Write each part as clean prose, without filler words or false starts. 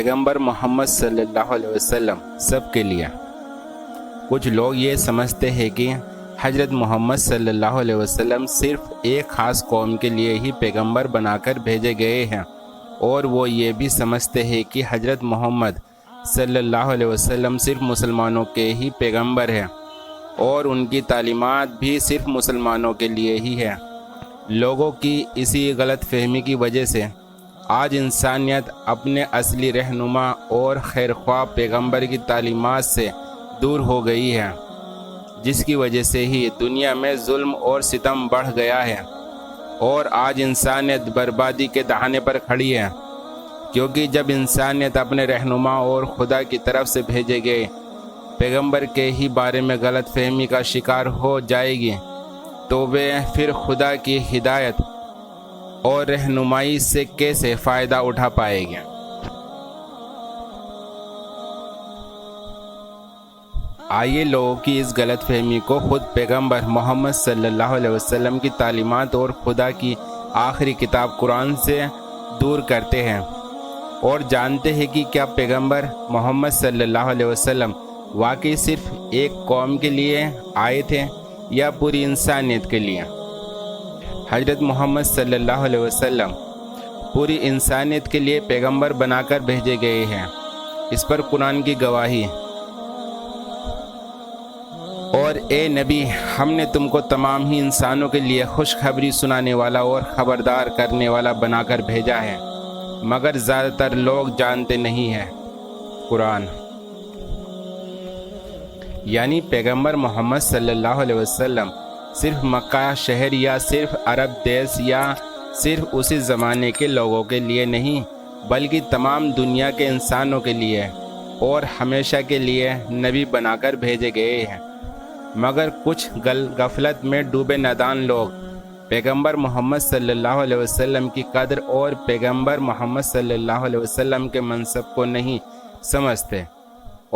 پیغمبر محمد صلی اللہ علیہ وسلم سب کے لیے۔ کچھ لوگ یہ سمجھتے ہیں کہ حضرت محمد صلی اللہ علیہ وسلم صرف ایک خاص قوم کے لیے ہی پیغمبر بنا کر بھیجے گئے ہیں، اور وہ یہ بھی سمجھتے ہیں کہ حضرت محمد صلی اللہ علیہ وسلم صرف مسلمانوں کے ہی پیغمبر ہیں اور ان کی تعلیمات بھی صرف مسلمانوں کے لیے ہی ہے۔ لوگوں کی اسی غلط فہمی کی وجہ سے آج انسانیت اپنے اصلی رہنما اور خیرخواہ پیغمبر کی تعلیمات سے دور ہو گئی ہے، جس کی وجہ سے ہی دنیا میں ظلم اور ستم بڑھ گیا ہے اور آج انسانیت بربادی کے دہانے پر کھڑی ہے۔ کیونکہ جب انسانیت اپنے رہنما اور خدا کی طرف سے بھیجے گئے پیغمبر کے ہی بارے میں غلط فہمی کا شکار ہو جائے گی تو وہ پھر خدا کی ہدایت اور رہنمائی سے کیسے فائدہ اٹھا پائے گی؟ آئیے لوگوں کی اس غلط فہمی کو خود پیغمبر محمد صلی اللہ علیہ وسلم کی تعلیمات اور خدا کی آخری کتاب قرآن سے دور کرتے ہیں اور جانتے ہیں کہ کیا پیغمبر محمد صلی اللہ علیہ وسلم واقعی صرف ایک قوم کے لیے آئے تھے یا پوری انسانیت کے لیے؟ حضرت محمد صلی اللہ علیہ وسلم پوری انسانیت کے لیے پیغمبر بنا کر بھیجے گئے ہیں، اس پر قرآن کی گواہی۔ اور اے نبی، ہم نے تم کو تمام ہی انسانوں کے لیے خوشخبری سنانے والا اور خبردار کرنے والا بنا کر بھیجا ہے، مگر زیادہ تر لوگ جانتے نہیں ہیں۔ قرآن یعنی پیغمبر محمد صلی اللہ علیہ وسلم صرف مکہ شہر یا صرف عرب دیش یا صرف اسی زمانے کے لوگوں کے لیے نہیں، بلکہ تمام دنیا کے انسانوں کے لیے اور ہمیشہ کے لیے نبی بنا کر بھیجے گئے ہیں۔ مگر کچھ غفلت میں ڈوبے نادان لوگ پیغمبر محمد صلی اللہ علیہ وسلم کی قدر اور پیغمبر محمد صلی اللہ علیہ وسلم کے منصب کو نہیں سمجھتے،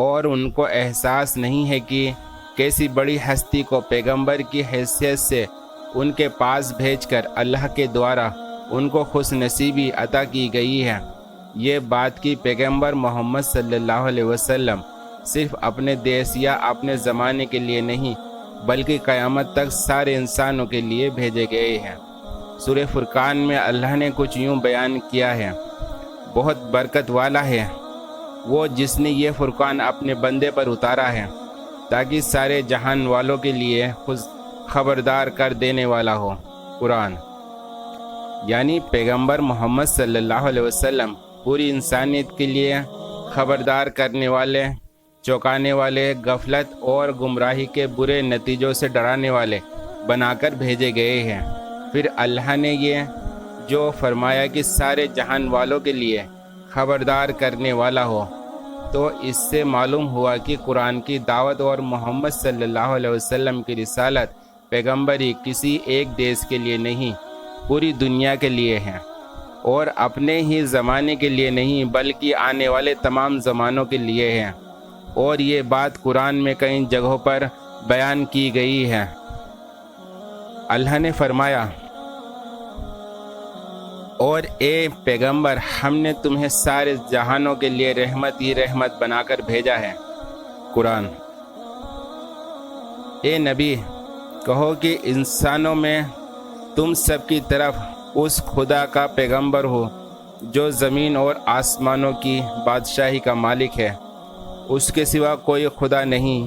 اور ان کو احساس نہیں ہے کہ کیسی بڑی ہستی کو پیغمبر کی حیثیت سے ان کے پاس بھیج کر اللہ کے دوارا ان کو خوش نصیبی عطا کی گئی ہے۔ یہ بات کہ پیغمبر محمد صلی اللہ علیہ وسلم صرف اپنے دیش یا اپنے زمانے کے لیے نہیں، بلکہ قیامت تک سارے انسانوں کے لیے بھیجے گئے ہیں۔ سورہ فرقان میں اللہ نے کچھ یوں بیان کیا ہے: بہت برکت والا ہے وہ جس نے یہ فرقان اپنے بندے پر اتارا ہے تاکہ سارے جہان والوں کے لیے خود خبردار کر دینے والا ہو۔ قرآن یعنی پیغمبر محمد صلی اللہ علیہ وسلم پوری انسانیت کے لیے خبردار کرنے والے، چوکانے والے، غفلت اور گمراہی کے برے نتیجوں سے ڈرانے والے بنا کر بھیجے گئے ہیں۔ پھر اللہ نے یہ جو فرمایا کہ سارے جہان والوں کے لیے خبردار کرنے والا ہو، تو اس سے معلوم ہوا کہ قرآن کی دعوت اور محمد صلی اللہ علیہ وسلم کی رسالت پیغمبری کسی ایک دیش کے لیے نہیں، پوری دنیا کے لیے ہے، اور اپنے ہی زمانے کے لیے نہیں بلکہ آنے والے تمام زمانوں کے لیے ہے۔ اور یہ بات قرآن میں کئی جگہوں پر بیان کی گئی ہے۔ اللہ نے فرمایا: اور اے پیغمبر، ہم نے تمہیں سارے جہانوں کے لیے رحمت ہی رحمت بنا کر بھیجا ہے۔ قرآن اے نبی، کہو کہ انسانوں میں تم سب کی طرف اس خدا کا پیغمبر ہو جو زمین اور آسمانوں کی بادشاہی کا مالک ہے، اس کے سوا کوئی خدا نہیں،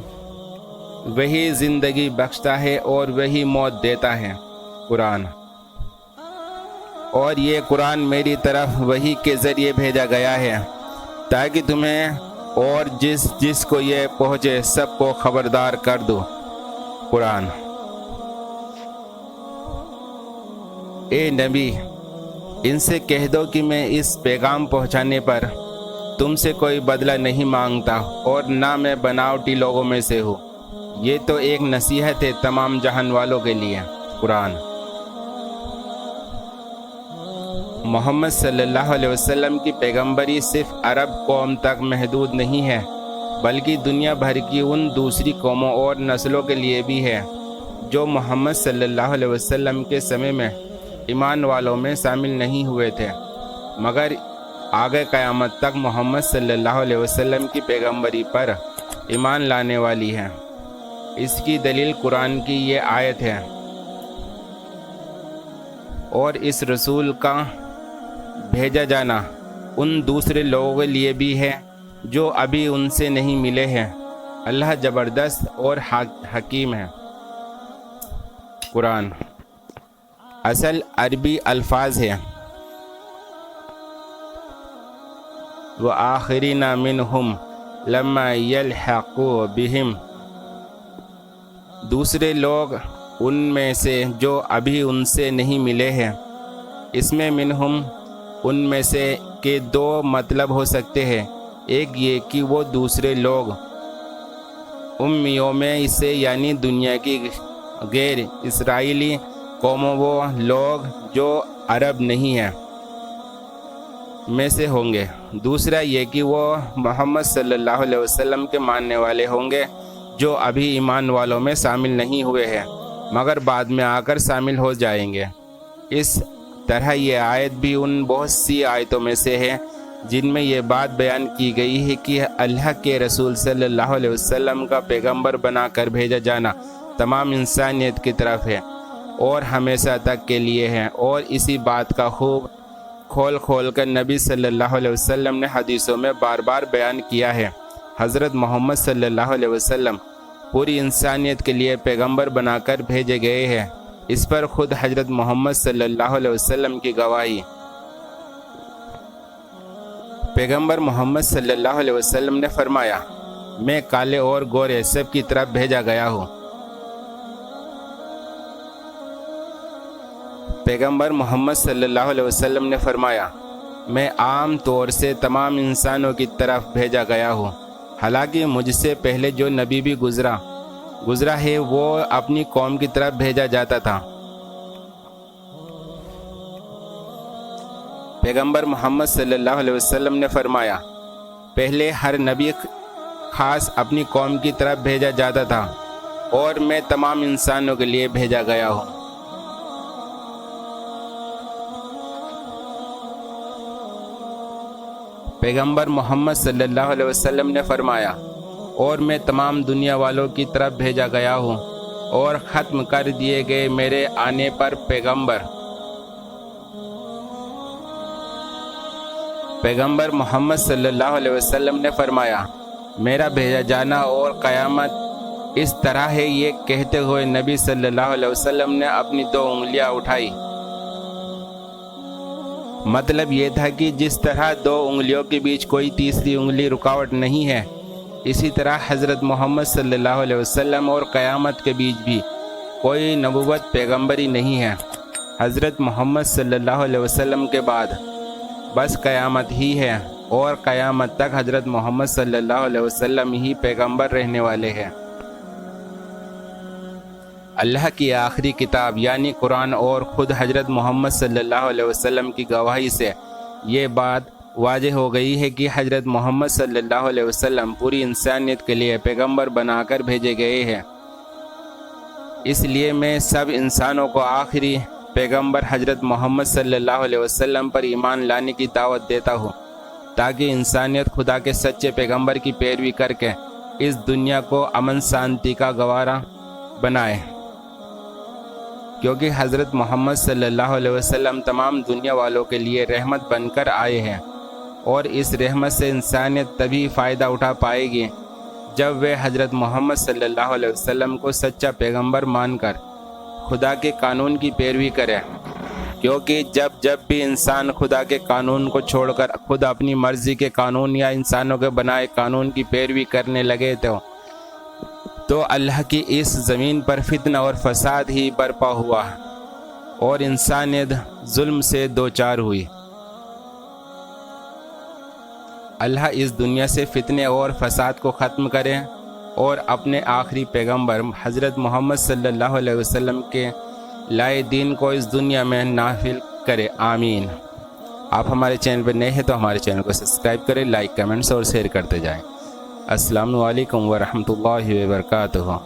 وہی زندگی بخشتا ہے اور وہی موت دیتا ہے۔ قرآن اور یہ قرآن میری طرف وحی کے ذریعے بھیجا گیا ہے تاکہ تمہیں اور جس کو یہ پہنچے سب کو خبردار کر دو۔ قرآن اے نبی، ان سے کہہ دو کہ میں اس پیغام پہنچانے پر تم سے کوئی بدلہ نہیں مانگتا اور نہ میں بناوٹی لوگوں میں سے ہوں، یہ تو ایک نصیحت ہے تمام جہان والوں کے لیے۔ قرآن محمد صلی اللہ علیہ وسلم کی پیغمبری صرف عرب قوم تک محدود نہیں ہے، بلکہ دنیا بھر کی ان دوسری قوموں اور نسلوں کے لیے بھی ہے جو محمد صلی اللہ علیہ وسلم کے سمے میں ایمان والوں میں شامل نہیں ہوئے تھے، مگر آگے قیامت تک محمد صلی اللہ علیہ وسلم کی پیغمبری پر ایمان لانے والی ہے۔ اس کی دلیل قرآن کی یہ آیت ہے، اور اس رسول کا بھیجا جانا ان دوسرے لوگوں کے لیے بھی ہے جو ابھی ان سے نہیں ملے ہیں۔ اللہ زبردست اور حکیم ہے۔ قرآن اصل عربی الفاظ ہے وَآخِرِينَ مِنْهُمْ لَمَّا يَلْحَقُوا بِهِمْ، دوسرے لوگ ان میں سے جو ابھی ان سے نہیں ملے ہیں۔ اس میں منہم ان میں سے کے دو مطلب ہو سکتے ہیں، ایک یہ کہ وہ دوسرے لوگ امیوں میں اسے یعنی دنیا کی غیر اسرائیلی قوموں وہ لوگ جو عرب نہیں ہیں میں سے ہوں گے، دوسرا یہ کہ وہ محمد صلی اللہ علیہ وسلم کے ماننے والے ہوں گے جو ابھی ایمان والوں میں شامل نہیں ہوئے ہیں مگر بعد میں آ کر شامل ہو جائیں گے۔ اس طرح یہ آیت بھی ان بہت سی آیتوں میں سے ہے جن میں یہ بات بیان کی گئی ہے کہ اللہ کے رسول صلی اللہ علیہ وسلم کا پیغمبر بنا کر بھیجا جانا تمام انسانیت کی طرف ہے اور ہمیشہ تک کے لیے ہے، اور اسی بات کا خوب کھول کھول کر نبی صلی اللہ علیہ وسلم نے حدیثوں میں بار بار بیان کیا ہے۔ حضرت محمد صلی اللہ علیہ وسلم پوری انسانیت کے لیے پیغمبر بنا کر بھیجے گئے ہیں، اس پر خود حضرت محمد صلی اللہ علیہ وسلم کی گواہی۔ پیغمبر محمد صلی اللہ علیہ وسلم نے فرمایا، میں کالے اور گورے سب کی طرف بھیجا گیا ہوں۔ پیغمبر محمد صلی اللہ علیہ وسلم نے فرمایا، میں عام طور سے تمام انسانوں کی طرف بھیجا گیا ہوں، حالانکہ مجھ سے پہلے جو نبی بھی گزرا ہے وہ اپنی قوم کی طرف بھیجا جاتا تھا۔ پیغمبر محمد صلی اللہ علیہ وسلم نے فرمایا، پہلے ہر نبی خاص اپنی قوم کی طرف بھیجا جاتا تھا اور میں تمام انسانوں کے لیے بھیجا گیا ہوں۔ پیغمبر محمد صلی اللہ علیہ وسلم نے فرمایا، اور میں تمام دنیا والوں کی طرف بھیجا گیا ہوں، اور ختم کر دیے گئے میرے آنے پر پیغمبر محمد صلی اللہ علیہ وسلم نے فرمایا، میرا بھیجا جانا اور قیامت اس طرح ہے۔ یہ کہتے ہوئے نبی صلی اللہ علیہ وسلم نے اپنی 2 انگلیاں اٹھائی۔ مطلب یہ تھا کہ جس طرح 2 انگلیوں کے بیچ کوئی تیسری انگلی رکاوٹ نہیں ہے، اسی طرح حضرت محمد صلی اللہ علیہ وسلم اور قیامت کے بیچ بھی کوئی نبوت پیغمبری نہیں ہے۔ حضرت محمد صلی اللہ علیہ وسلم کے بعد بس قیامت ہی ہے، اور قیامت تک حضرت محمد صلی اللہ علیہ وسلم ہی پیغمبر رہنے والے ہیں۔ اللہ کی آخری کتاب یعنی قرآن اور خود حضرت محمد صلی اللہ علیہ وسلم کی گواہی سے یہ بات واضح ہو گئی ہے کہ حضرت محمد صلی اللہ علیہ وسلم پوری انسانیت کے لیے پیغمبر بنا کر بھیجے گئے ہیں۔ اس لیے میں سب انسانوں کو آخری پیغمبر حضرت محمد صلی اللہ علیہ وسلم پر ایمان لانے کی دعوت دیتا ہوں، تاکہ انسانیت خدا کے سچے پیغمبر کی پیروی کر کے اس دنیا کو امن شانتی کا گہوارہ بنائے، کیونکہ حضرت محمد صلی اللہ علیہ وسلم تمام دنیا والوں کے لیے رحمت بن کر آئے ہیں، اور اس رحمت سے انسانیت تبھی فائدہ اٹھا پائے گی جب وہ حضرت محمد صلی اللہ علیہ وسلم کو سچا پیغمبر مان کر خدا کے قانون کی پیروی کرے، کیونکہ جب بھی انسان خدا کے قانون کو چھوڑ کر خود اپنی مرضی کے قانون یا انسانوں کے بنائے قانون کی پیروی کرنے لگے تو اللہ کی اس زمین پر فتنہ اور فساد ہی برپا ہوا اور انسانیت ظلم سے دوچار ہوئی۔ اللہ اس دنیا سے فتنے اور فساد کو ختم کرے اور اپنے آخری پیغمبر حضرت محمد صلی اللہ علیہ وسلم کے لائے دین کو اس دنیا میں نافذ کرے، آمین۔ آپ ہمارے چینل پر نئے ہیں تو ہمارے چینل کو سبسکرائب کریں، لائک، کمنٹس اور شیئر کرتے جائیں۔ السلام علیکم ورحمۃ اللہ وبرکاتہ۔